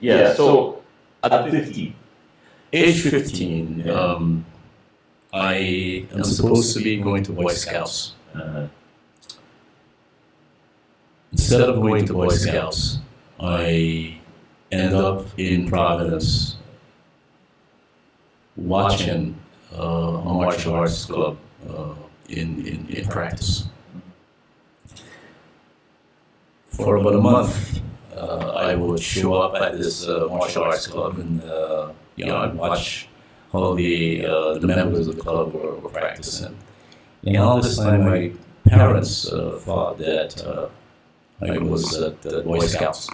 Yeah, so at 15. Age 15, I am supposed to be going to Boy Scouts. Instead of going to Boy Scouts, I end up in Providence watching a martial arts club in practice. For about a month, I would show up at this martial arts club, and I'd watch how the members of the club were practicing. And all this time, my parents thought that I was at the Boy Scouts.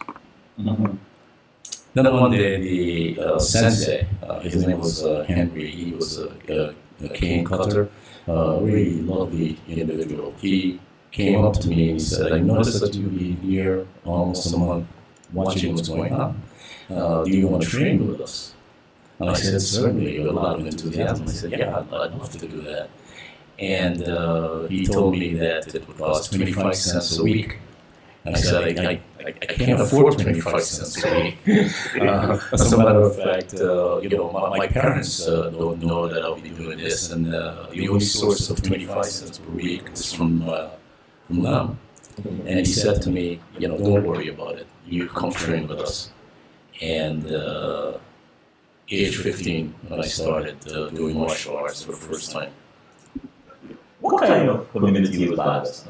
Mm-hmm. Then one day, the sensei, his name was Henry, he was a cane cutter, really lovely individual. He came up to me and he said, I noticed that you've been here almost a month watching what's going on. Do you want to train with us? And I said, certainly, with a lot of enthusiasm. I said, yeah, I'd love to do that. And he told me that it would cost 25 cents a week. And I said, I can't afford 25 cents a week. As a matter of fact, my parents don't know that I'll be doing this, and the only source of 25 cents per week is from them. And he said to me, don't worry about it. You come train with us. And age 15, when I started doing martial arts for the first time. What kind of community was that?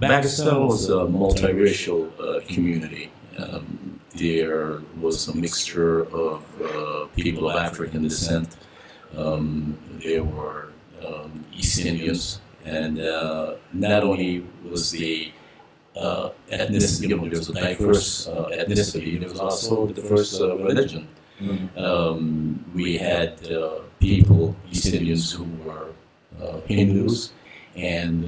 Pakistan was a multiracial community. There was a mixture of people of African descent. There were East Indians, and not only was the ethnicity, there was a diverse ethnicity, there was also a diverse religion. Mm-hmm. We had people, East Indians, who were Hindus, and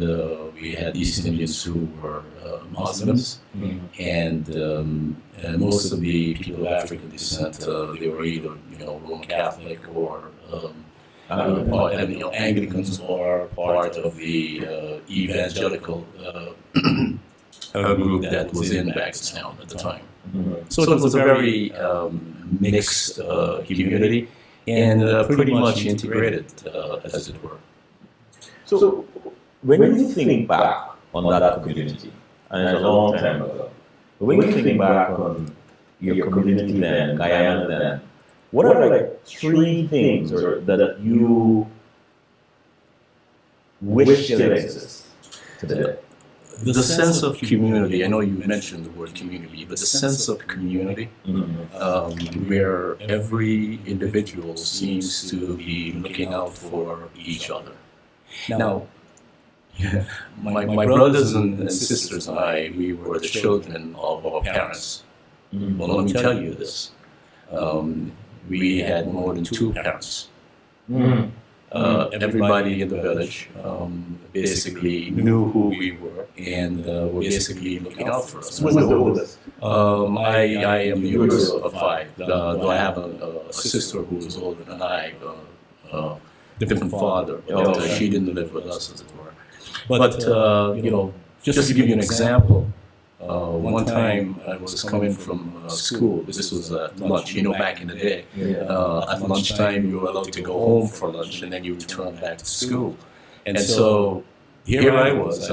we had East Indians who were Muslims, Mm-hmm. and most of the people of African descent, they were either Roman Catholic or Anglicans, or part of the evangelical group that was in Pakistan at the time. Mm-hmm. So it was a very mixed community, and pretty much integrated, as it were. So, when you think back on that community, and it's a long time ago, but when you think back on your community then, Guyana then, what are like 3 things that you wish still exist today? The sense of community, I know you mentioned the word community, but the sense of community, where every individual seems to be looking out for each other. Now, my brothers and sisters and I, we were the children of our parents. Well, let me tell you this. We had more than 2 parents. Everybody in the village basically knew who we were, and were basically looking out for us. Who's the oldest? I am the youngest of 5. Though I have a sister who is older than I, different father, but she didn't live with us, as it were. But just to give you an example, one time I was coming from school. This was at lunch. Back in the day, at lunchtime you were allowed to go home for lunch, and then you return back to school. And so here I was,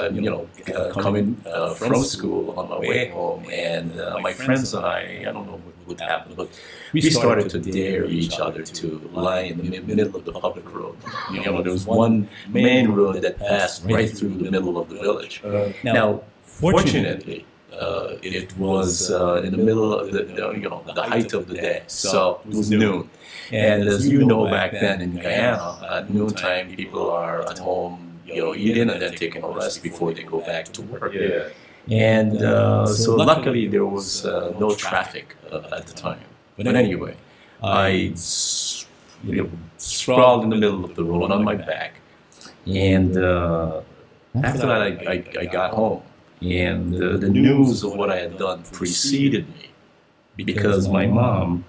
coming from school on my way home, and my friends and I don't know what happened, but we started to dare each other to lie in the middle of the public road. There was one main road that passed right through the middle of the village. Now, fortunately, it was in the middle of the height of the day, so it was noon. And as you know, back then in Guyana, at noontime, people are at home, eating and then taking a rest before they go back to work. Yeah. And so luckily there was no traffic at the time. But anyway, I sprawled in the middle of the road on my back, and after that I got home, and the news of what I had done preceded me, because my mom,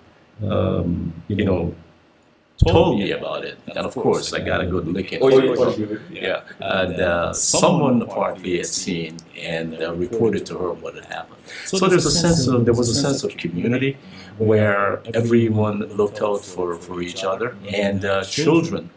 told me about it, and of course I got a good licking. Yeah, and someone apparently had seen and reported to her what had happened. So there was a sense of community where everyone looked out for each other, and children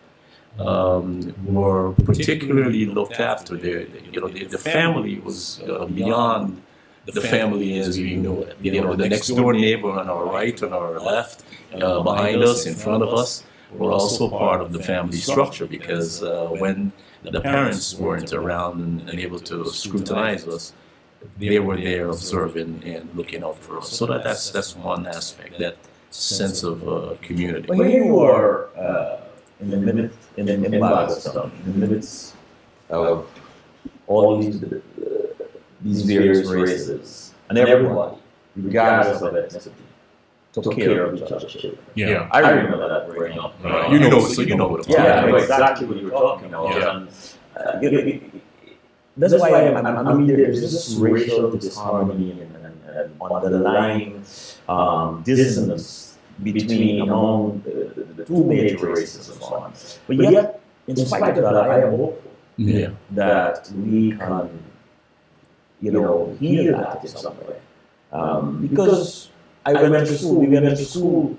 were particularly looked after. The family was beyond the family as we knew it. The next door neighbor on our right, on our left, behind us, in front of us, were also part of the family structure, because when the parents weren't around and able to scrutinize us, they were there observing and looking out for us. So that's one aspect, that sense of community. When you are in the midst, in Pakistan, in the midst of all these various races, and everybody, regardless of ethnicity, took care of each other's children. Yeah, I remember that growing up. you know what I'm talking about. I know exactly what you're talking about. Yeah. And, that's why I mean, there's this racial disharmony and underlying dissonance among the two major races and so on. But yet, in spite of that, I am hopeful that we can, heal that in some way. Because we went to school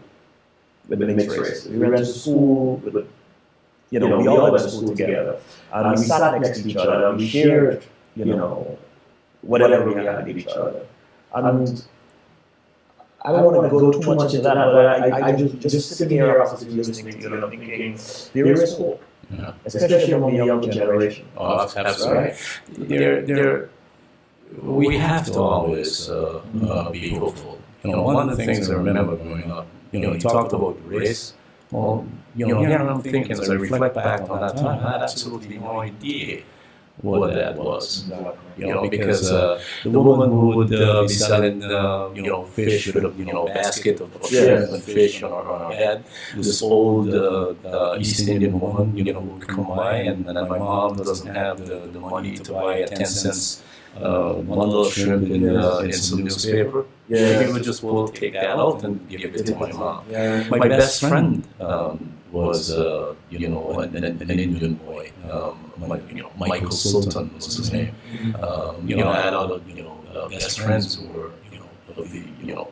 with the mixed races. We went to school with, we all went to school together. And we sat next to each other and we shared, whatever we had with each other. And I don't want to go too much into that, but I just sitting here after listening to you, thinking, there is hope. Yeah. Especially among the younger generation. Oh, absolutely. Right. We have to always be hopeful. One of the things I remember growing up, you talked about race. Well, here I'm thinking, as I reflect back on that time, I had absolutely no idea what that was. Because the woman who would be selling, fish with a basket of shrimp and fish on her head, this old East Indian woman, would come by, and then my mom doesn't have the money to buy a 10 cents bundle of shrimp in some newspaper. He would just take that out and give it to my mom. My best friend was an Indian boy. Michael Sultan was his name. I had other best friends who were of the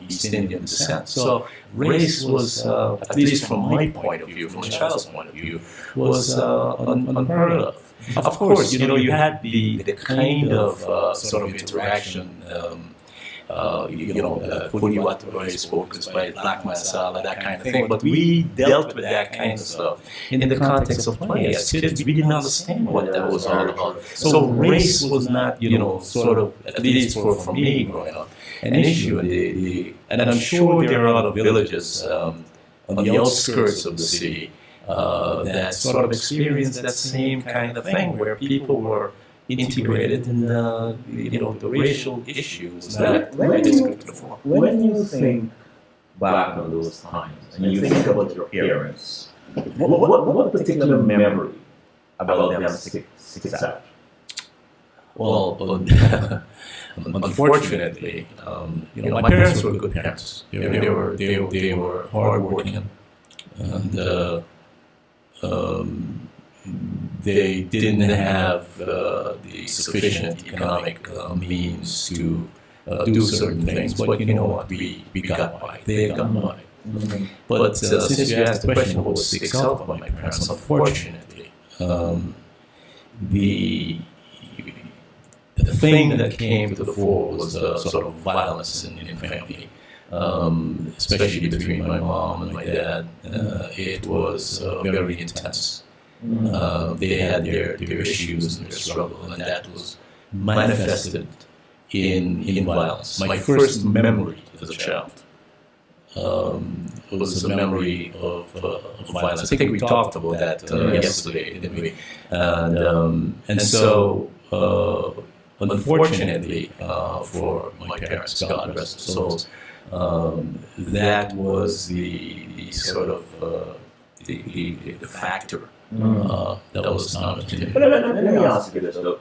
East Indian descent. So race was, at least from my point of view, from a child's point of view, was unheard of. Of course, you had the kind of sort of interaction. Fully what is focused by Black Masala, that kind of thing. But we dealt with that kind of stuff in the context of play. As kids, we didn't understand what that was all about. So race was not, sort of, at least for me growing up, an issue. And I'm sure there are other villages on the outskirts of the city that sort of experienced that same kind of thing, where people were integrated in the racial issues that when you think back on those times and you think about your parents, what particular memory about them sticks out? Well, unfortunately, my parents were good parents. They were hardworking, and they didn't have the sufficient economic means to do certain things. But you know what? We got by. They got by. Mm-hmm. But since you asked the question of what sticks out about my parents, unfortunately, the thing that came to the fore was sort of violence in the family. Especially between my mom and my dad. It was very intense. They had their issues and their struggle, and that was manifested in violence. My first memory as a child was a memory of violence. I think we talked about that yesterday, didn't we? And so, unfortunately for my parents, God rest their souls, that was the sort of the factor that was not intended. But let me ask you this though.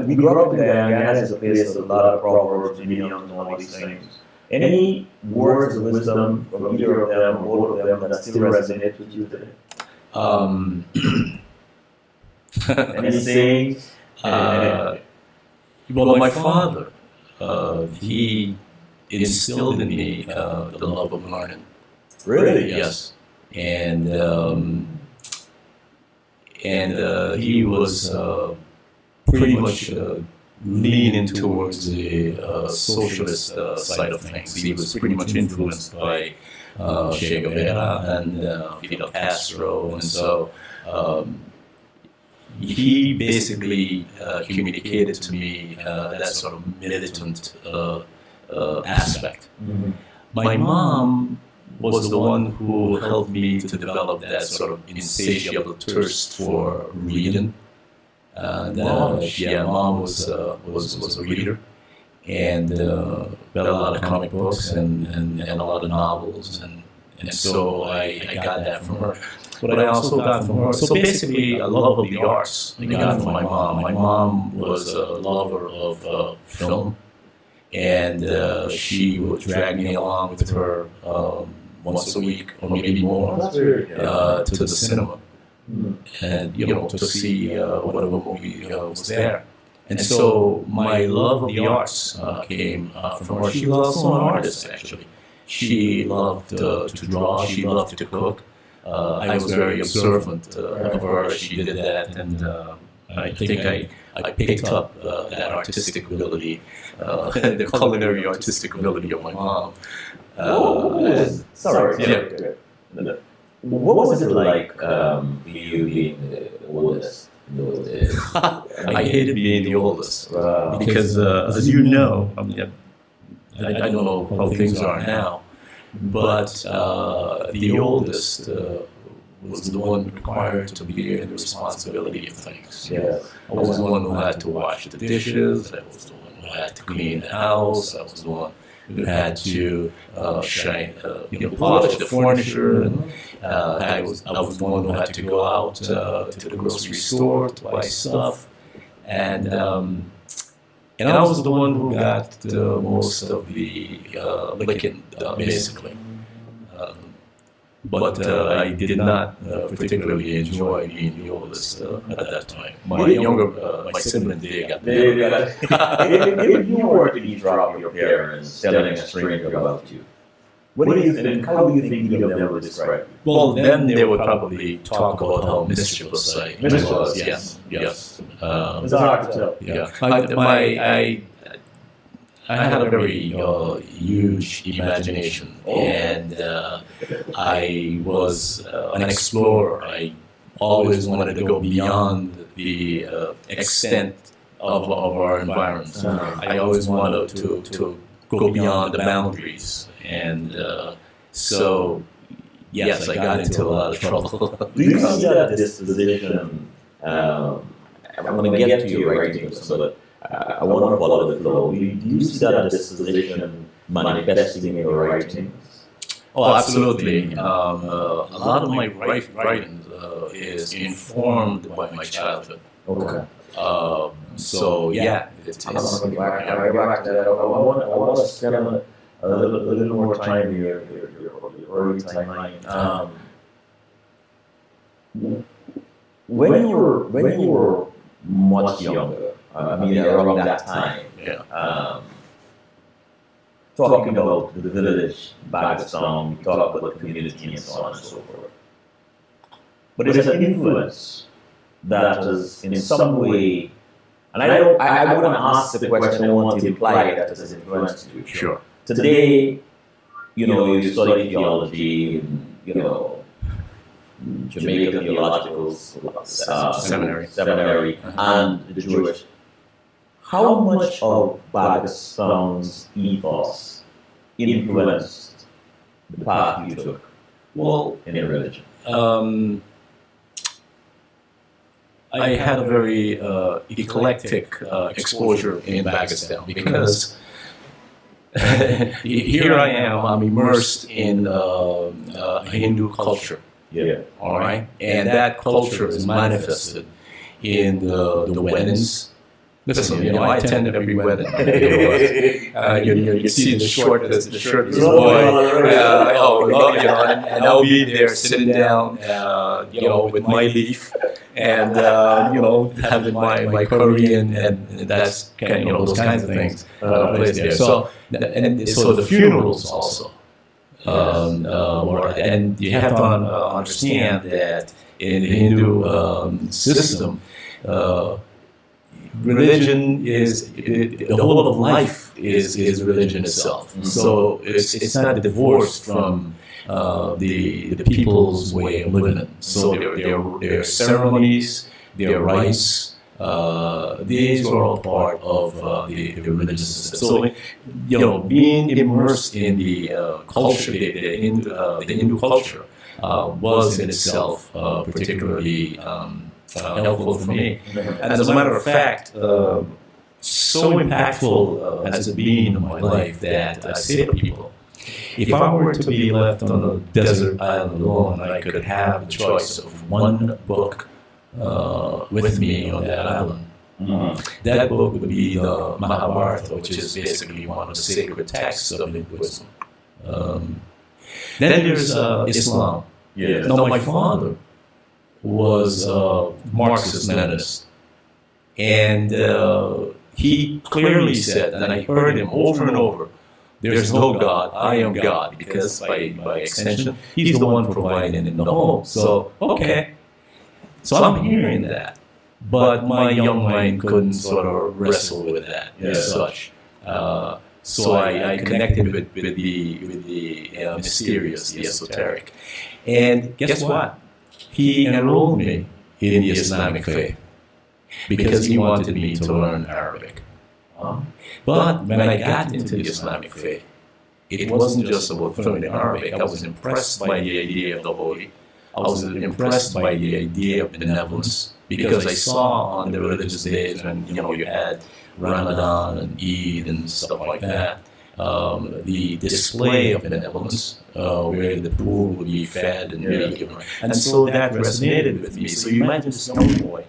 We grew up in Guyana as a place with a lot of proverbs, idioms, and all these things. Any words of wisdom from either of them or both of them that still resonate with you today? Any sayings? Well, my father, he instilled in me the love of learning. Really? Yes. And he was pretty much leaning towards the socialist side of things. He was pretty much influenced by Che Guevara and Fidel Castro, and so he basically communicated to me that sort of militant aspect. Mm-hmm. My mom was the one who helped me to develop that sort of insatiable thirst for reading. And mom was a reader, and read a lot of comic books and a lot of novels, and so I got that from her. But I also got from her, so basically a love of the arts I got from my mom. My mom was a lover of film, and she would drag me along with her once a week or maybe more to the cinema. And to see whatever movie was there. And so my love of the arts came from her. She was also an artist, actually. She loved to draw, she loved to cook. I was very observant of her. She did that, and I think I picked up that artistic ability, the culinary artistic ability of my mom. Sorry. Yeah. What was it like you being the oldest in those days? I hated being the oldest because, as you know, I don't know how things are now, but the oldest was the one required to bear the responsibility of things. Yes. I was the one who had to wash the dishes. I was the one who had to clean the house. I was the one who had to polish the furniture. And, I was the one who had to go out to the grocery store to buy stuff, and I was the one who got most of the licking, basically. But I did not particularly enjoy being the oldest at that time. My siblings, they got If you were to eavesdrop your parents telling a stranger about you, what do you think? How do you think either of them would describe you? Well, then they would probably talk about how mischievous I was. Yes. It's hard to tell. Yeah. I had a very huge imagination, and I was an explorer. I always wanted to go beyond the extent of our environment. I always wanted to go beyond the boundaries, and so yes, I got into a lot of trouble. Do you see that disposition? I'm going to get to your writings, but I want to follow the flow. Do you see that disposition manifesting in your writings? Oh, absolutely. A lot of my writing is informed by my childhood. Okay. So yeah, it's I'm going back to that. I want to spend a little more time in your early timeline. When you were much younger, around that time, talking about the village, Pakistan, we talk about the community and so on and so forth. But there's an influence that is in some way, and I wouldn't ask the question, I want to imply that it has influenced you. Sure. Today, you study theology, and, Jamaica Theological Seminary, and the Jewish. How much of Pakistan's ethos influenced the path you took in your religion? I had a very eclectic exposure in Pakistan because here I am, I'm immersed in Hindu culture. Yeah. All right, and that culture is manifested in the weddings, Listen, I attended every wedding. You see the shirtless boy, and I'll be there sitting down, with my leaf, and having my curry, and that's kind of, those kinds of things placed there. So the funerals also, and you have to understand that in the Hindu system. Religion is the whole of life is religion itself. So it's not divorced from the people's way of living. So their ceremonies, their rites, these are all part of the religious system. So being immersed in the culture, the Hindu culture, was in itself particularly helpful for me. And as a matter of fact, so impactful has it been in my life that I say to people, if I were to be left on a desert island alone, I could have a choice of one book with me on that island. That book would be the Mahabharata, which is basically one of the sacred texts of Hinduism. Then there's Islam. Yes. Now, my father was Marxist-Leninist, and he clearly said, and I heard him over and over, there's no God, I am God, because by extension, he's the one providing in the home. So, okay. So I'm hearing that, but my young mind couldn't sort of wrestle with that as such. So I connected with the mysterious, the esoteric. And guess what? He enrolled me in the Islamic faith because he wanted me to learn Arabic. But when I got into the Islamic faith, it wasn't just about learning Arabic. I was impressed by the idea of the holy. I was impressed by the idea of benevolence because I saw on the religious days when you had Ramadan and Eid and stuff like that, the display of benevolence, where the poor would be fed and really given. And so that resonated with me. So you imagine this young boy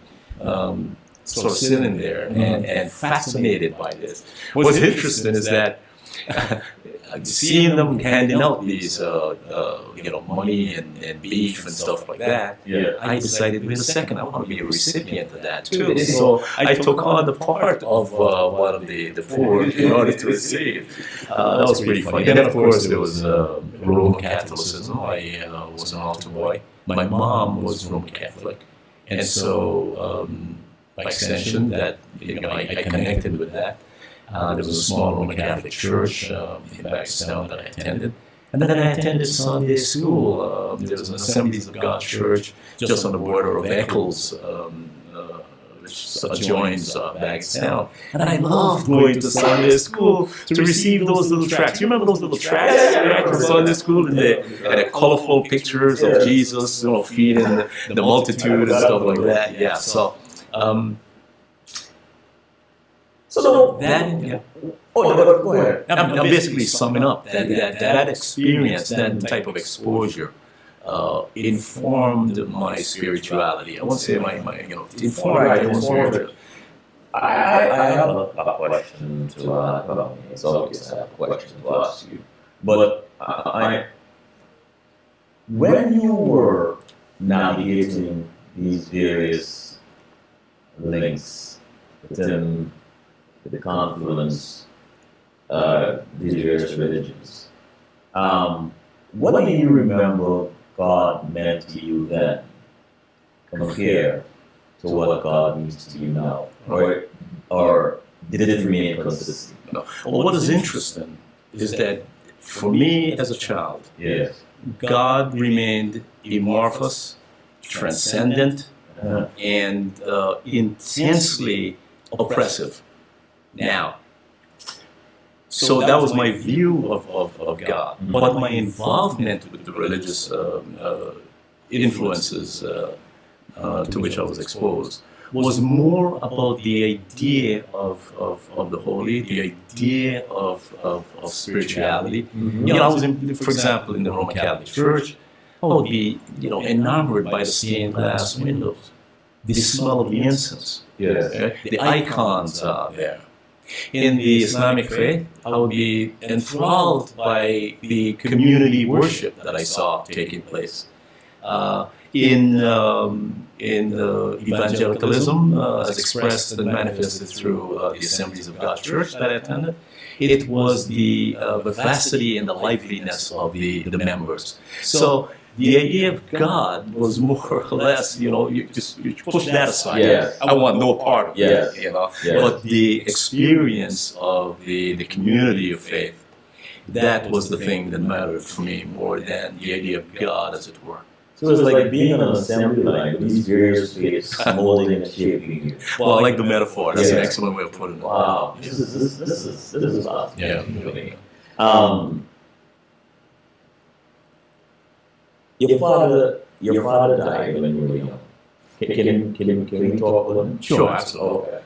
sort of sitting there and fascinated by this. What's interesting is that seeing them handing out these, money and beef and stuff like that, I decided, wait a second, I want to be a recipient of that too. So I took on the part of one of the poor in order to receive. That was pretty funny. Then, of course, there was Roman Catholicism. I was an altar boy. My mom was Roman Catholic, and so by extension, that I connected with that. There was a small Roman Catholic church in Pakistan that I attended. And then I attended Sunday school. There was an Assemblies of God church just on the border of Eccles, which adjoins Pakistan. And I loved going to Sunday school to receive those little tracts. You remember those little tracts from Sunday school? And the colorful pictures of Jesus, feeding the multitude and stuff like that. Yeah, so... So that, go ahead. I'm basically summing up that experience, that type of exposure, informed my spirituality. I won't say informed. I have a question to ask. It's obvious I have a question to ask you. But when you were navigating these various links within the confluence, these various religions, what do you remember God meant to you then compared to what God means to you now? Or did it remain consistent? No. Well, what is interesting is that for me as a child, God remained amorphous, transcendent, and intensely oppressive. Now, so that was my view of God. But my involvement with the religious influences to which I was exposed was more about the idea of the holy, the idea of spirituality. I was, for example, in the Roman Catholic Church. I would be, enamored by the stained glass windows. the smell of the incense. Yes. Okay? The icons are there. In the Islamic faith, I would be enthralled by the community worship that I saw taking place. In evangelicalism, as expressed and manifested through the Assemblies of God Church that I attended, it was the vivacity and the liveliness of the members. So the idea of God was more or less, you push that aside. Yes. I want no part of Yes. it, Yes. But the experience of the community of faith, that was the thing that mattered for me more than the idea of God, as it were. So it's like being on an assembly line with these various faiths molding and shaping you. Well, I like the metaphor. That's an Yeah. excellent way of putting it. Wow, this is awesome. Yeah. Really. Your father died when you were young. Can we talk about him? Sure, absolutely. Okay.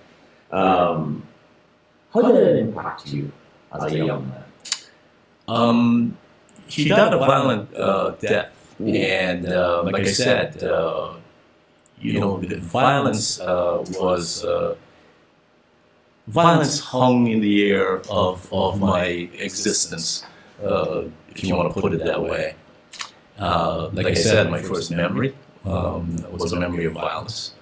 How did that impact you as a young man? He died a violent death. And like I said, the violence violence hung in the air of my existence, if you want to put it that way. Like I said, my first memory was a memory of violence.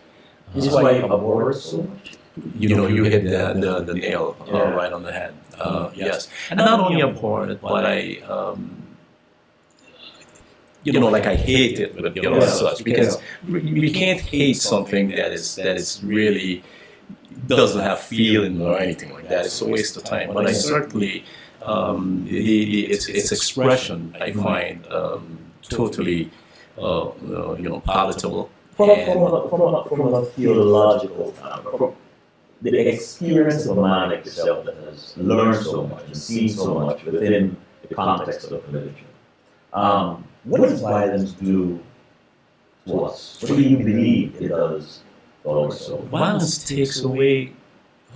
This is why you abhor it so much? You hit the nail right on the head. Yes. And not only abhor it, but I hate it, but as such, because we can't hate something that is really doesn't have feeling or anything like that. It's a waste of time. But I certainly, its expression I find totally, palatable. From a theological from the experience of a man like yourself that has learned so much and seen so much within the context of religion. What does violence do to us? What do you believe it does to our soul? Violence takes away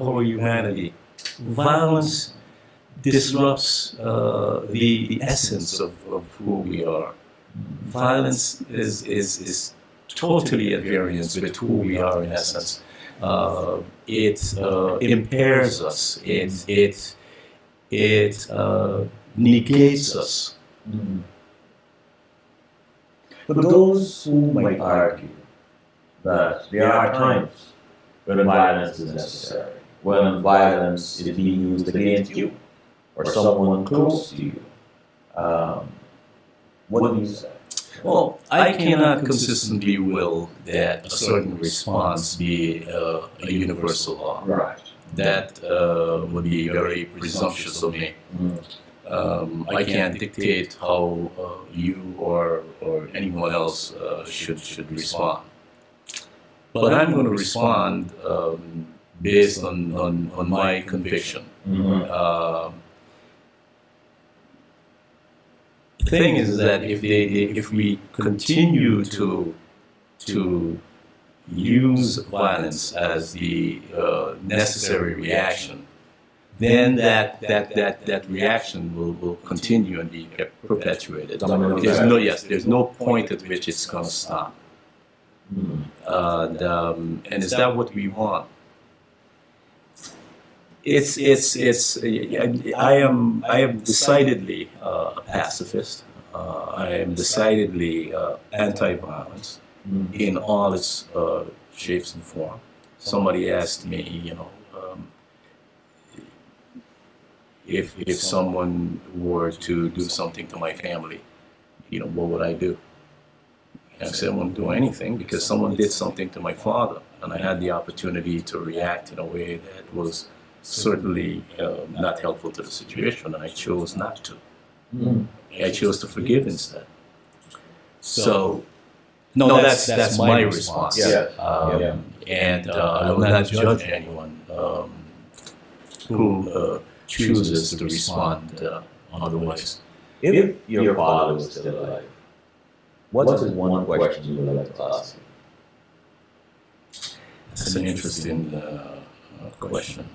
our humanity. Violence disrupts the essence of who we are. Violence is totally at variance with who we are in essence. It impairs us. It negates us. Mm-hmm. For those who might argue that there are times when violence is necessary, when violence is being used against you or someone close to you, what do you say? Well, I cannot consistently will that a certain response be a universal law. Right. That would be very presumptuous of me. I can't dictate how you or anyone else should respond. But I'm going to respond based on my conviction. Mm-hmm. The thing is that if we continue to use violence as the necessary reaction, then that reaction will continue and be perpetuated. There's no point at which it's going to stop. And is that what we want? I am decidedly a pacifist. I am decidedly anti-violence in all its shapes and forms. Somebody asked me, if someone were to do something to my family, what would I do? And I said, I wouldn't do anything because someone did something to my father, and I had the opportunity to react in a way that was certainly not helpful to the situation, and I chose not to. I chose to forgive instead. So, no, that's my response. And I will not judge anyone who chooses to respond otherwise. If your father was still alive, what's the one question you would like to ask him? That's an interesting question.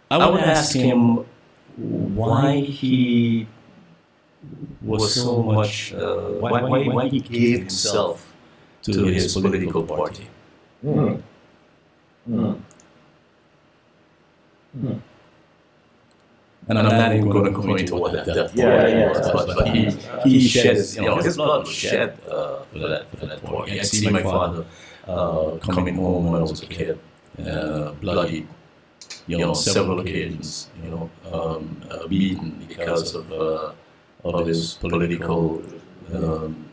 I would ask him why he was so much, why he gave himself to his political party. Mm. Mm. Mm. And I'm not even going to go into what that was, but he shed his, his blood was shed for that party. I see my father coming home when I was a kid, bloodied, several occasions, beaten because of his political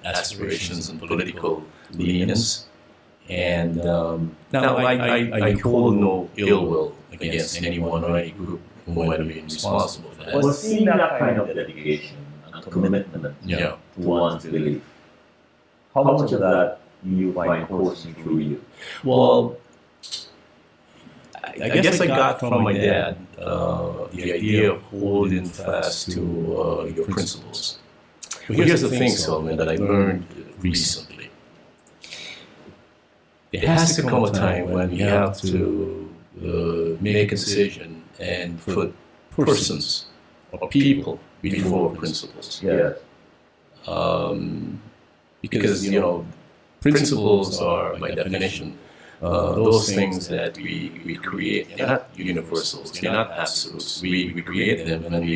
aspirations and political leanings. And now I hold no ill will against anyone or any group who might have been responsible for that. Well, seeing that kind of dedication and commitment to one's belief, how much of that you find coursing through you? Well, I guess I got from my dad the idea of holding fast to your principles. But here's the thing, Solomon, that I learned recently. There has to come a time when you have to make a decision and put persons or people before principles. Yes. Because, principles are, by definition, those things that we create. They're not universals, they're not absolutes. We create them and then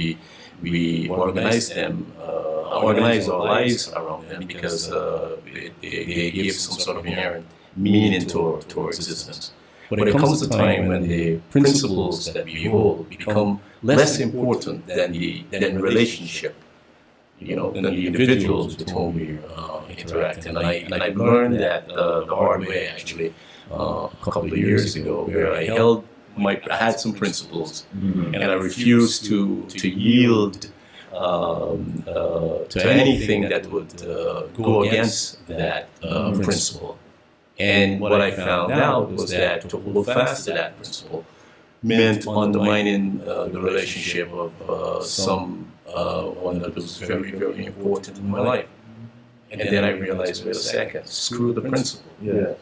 we organize them, organize our lives around them because they give some sort of inherent meaning to our existence. But it comes a time when the principles that we hold become less important than the relationship, than the individuals with whom we interact. And I've learned that the hard way, actually, a couple of years ago, where I had some principles, and I refused to yield to anything that would go against that principle. And what I found out was that to hold fast to that principle meant undermining the relationship of someone that was very, very important in my life. And then I realized, wait a second, screw the principle. Yeah.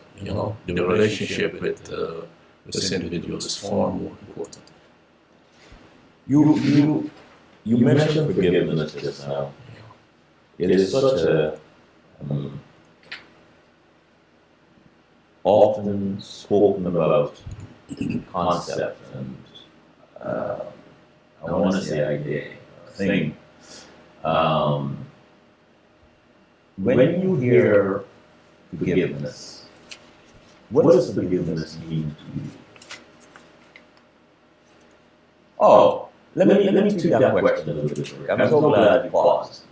The relationship with this individual is far more important. You mentioned forgiveness just now. It is such a often spoken about concept and I want to say idea, thing. When you hear forgiveness, what does forgiveness mean to you? Oh, let me tweak that question a little bit. I'm so glad you paused.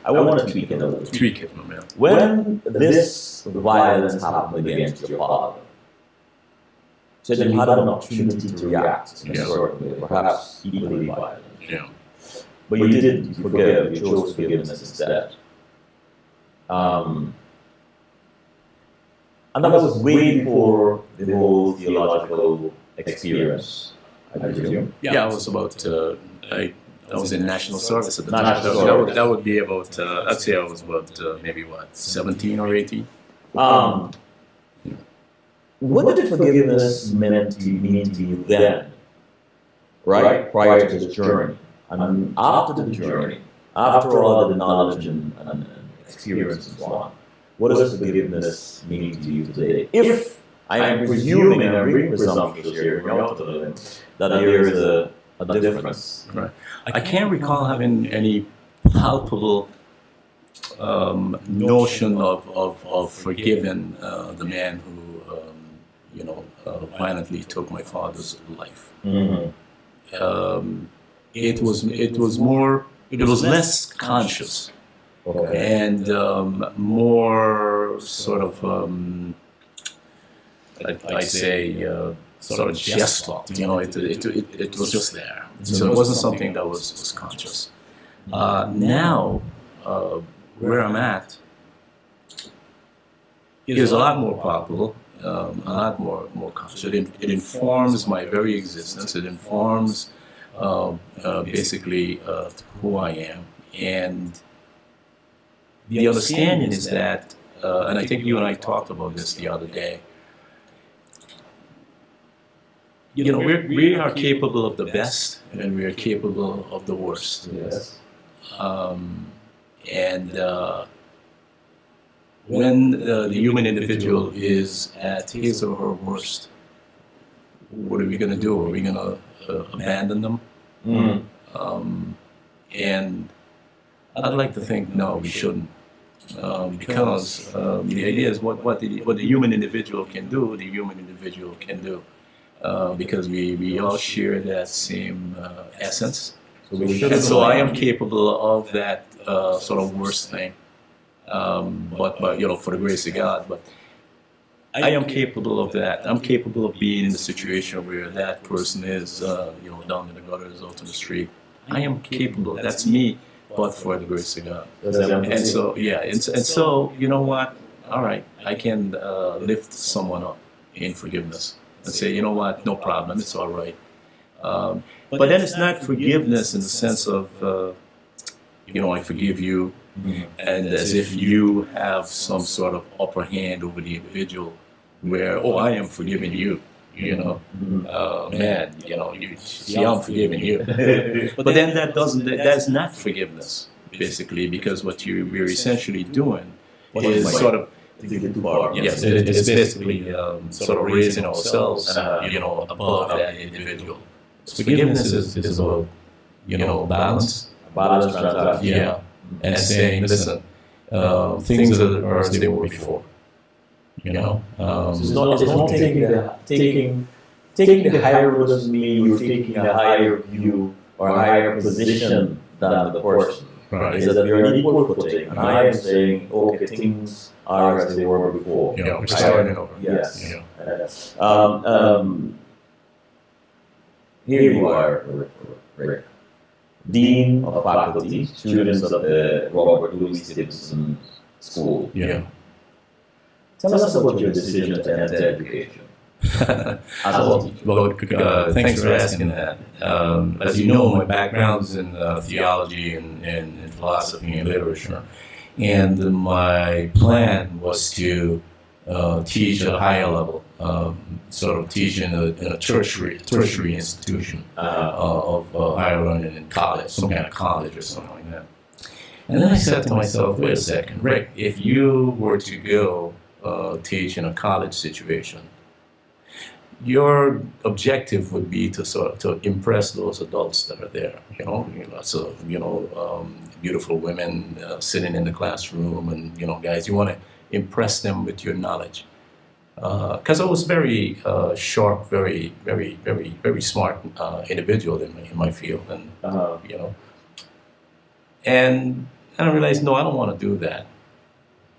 I want to tweak it a little bit. Tweak it, my man. When this violence happened against your father, so you had an opportunity to react in a certain way, perhaps equally violent. Yeah. But you didn't forgive, you chose forgiveness instead. And that was way before the whole theological experience, I presume. Yeah, I was about, I was in national service at the time. National service. That would be about, I'd say I was about maybe 17 or 18. What did forgiveness mean to you then, right, prior to the journey? And after the journey, after all the knowledge and experience and so on, what does forgiveness mean to you today? If I am presuming, and I'm being presumptuous here, that there is a difference. Right. I can't recall having any palpable notion of forgiving the man who, violently took my father's life. Mm-hmm. It was less conscious. Okay. And more sort of, I'd say, sort of gestalt. It was just there. So it wasn't something that was conscious. Now, where I'm at is a lot more palpable, a lot more conscious. It informs my very existence. It informs basically who I am. And the understanding is that, and I think you and I talked about this the other day, we are capable of the best and we are capable of the worst. Yes. And when the human individual is at his or her worst, what are we going to do? Are we going to abandon them? And I'd like to think, no, we shouldn't. Because the idea is what the human individual can do, the human individual can do. Because we all share that same essence. And so I am capable of that sort of worst thing. But you know, for the grace of God, but I am capable of that. I'm capable of being in the situation where that person is, you know, down in the gutters, out on the street. I am capable. That's me, but for the grace of God. And so, yeah, and so, you know what? All right, I can lift someone up in forgiveness and say, you know what? No problem. It's all right. But then it's not forgiveness in the sense of, you know, I forgive you. And as if you have some sort of upper hand over the individual where, oh, I am forgiving you, you know, man, you know, you see, I'm forgiving you. But then that's not forgiveness, basically, because what we're essentially doing is sort of, yes, it's basically sort of raising ourselves, you know, above that individual. Forgiveness is a, you know, balance. Balance transaction. Yeah. And saying, listen, things are as they were before. You know, it's not taking the higher road doesn't mean you're taking a higher view or a higher position than the person. Right. It's that you're on equal footing. And I am saying, okay, things are as they were before. Yeah, we're starting over. Yes. Yeah. Here you are, Rick. Dean of Faculty, students of the Robert Louis Stevenson School. Yeah. Tell us about your decision to enter education. Well, thanks for asking that. As you know, my background is in theology and philosophy and literature. And my plan was to teach at a higher level, sort of teach in a tertiary institution of higher learning in college, some kind of college or something like that. And then I said to myself, wait a second, Rick, if you were to go teach in a college situation, your objective would be to sort of to impress those adults that are there, you know, lots of, beautiful women sitting in the classroom, and, guys, you want to impress them with your knowledge. Because I was very sharp, very, very, very, very smart individual in my field, and and I realized, no, I don't want to do that.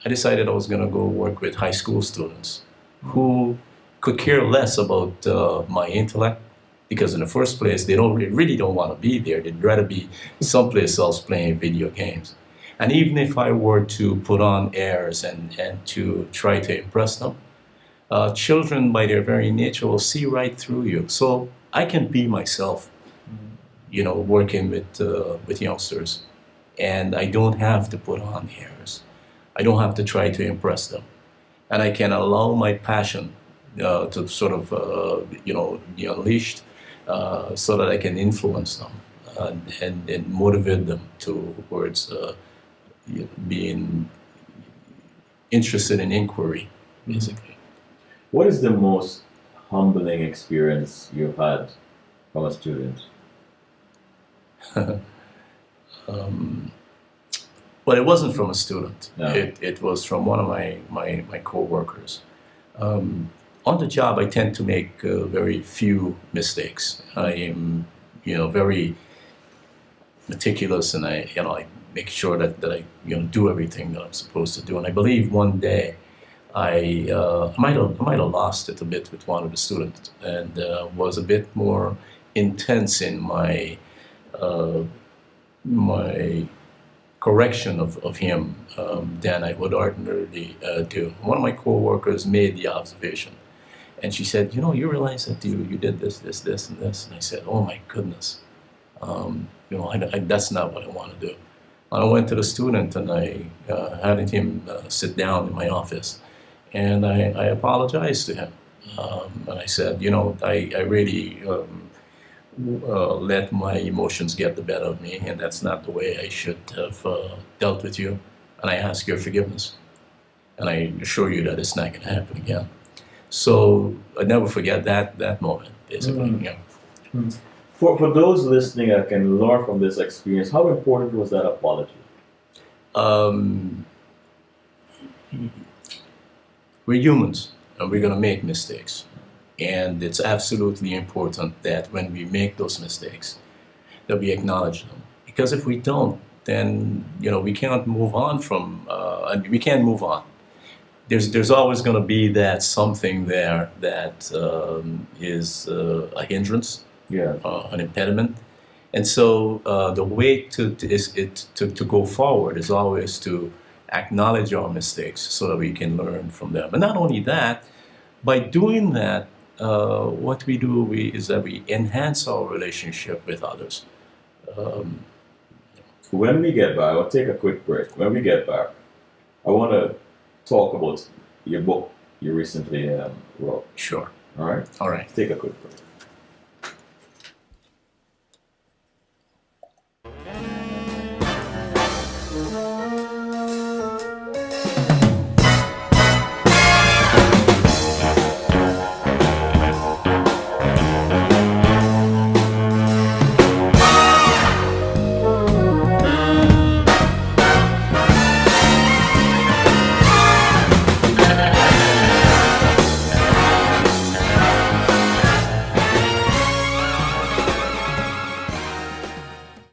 I decided I was going to go work with high school students who could care less about my intellect, because in the first place, they really don't want to be there. They'd rather be someplace else playing video games. And even if I were to put on airs and to try to impress them, children by their very nature will see right through you. So I can be myself, working with youngsters, and I don't have to put on airs. I don't have to try to impress them, and I can allow my passion to sort of be unleashed, so that I can influence them and motivate them towards being interested in inquiry, basically. What is the most humbling experience you've had from a student? Well, it wasn't from a student. No. It was from one of my co-workers. On the job, I tend to make very few mistakes. I am, very meticulous, and I make sure that I do everything that I'm supposed to do. And I believe one day I might have lost it a bit with one of the students, and was a bit more intense in my my correction of him than I would ordinarily do. One of my co-workers made the observation, and she said, you realize that you did this, and this. And I said, oh my goodness, that's not what I want to do. And I went to the student, and I had him sit down in my office, and I apologized to him. And I said, I really let my emotions get the better of me, and that's not the way I should have dealt with you. And I ask your forgiveness, and I assure you that it's not going to happen again. So I never forget that moment, basically. Mm. Yeah. Mm. For those listening that can learn from this experience, how important was that apology? We're humans, and we're going to make mistakes. And it's absolutely important that when we make those mistakes, that we acknowledge them. Because if we don't, then we can't move on from. We can't move on. There's always going to be that something there that is a hindrance, Yeah. An impediment. And so the way to go forward is always to acknowledge our mistakes so that we can learn from them. And not only that, by doing that, what we do is that we enhance our relationship with others. When we get back, I'll take a quick break. When we get back, I want to talk about your book you recently wrote. Sure. All right? All right. Take a quick break.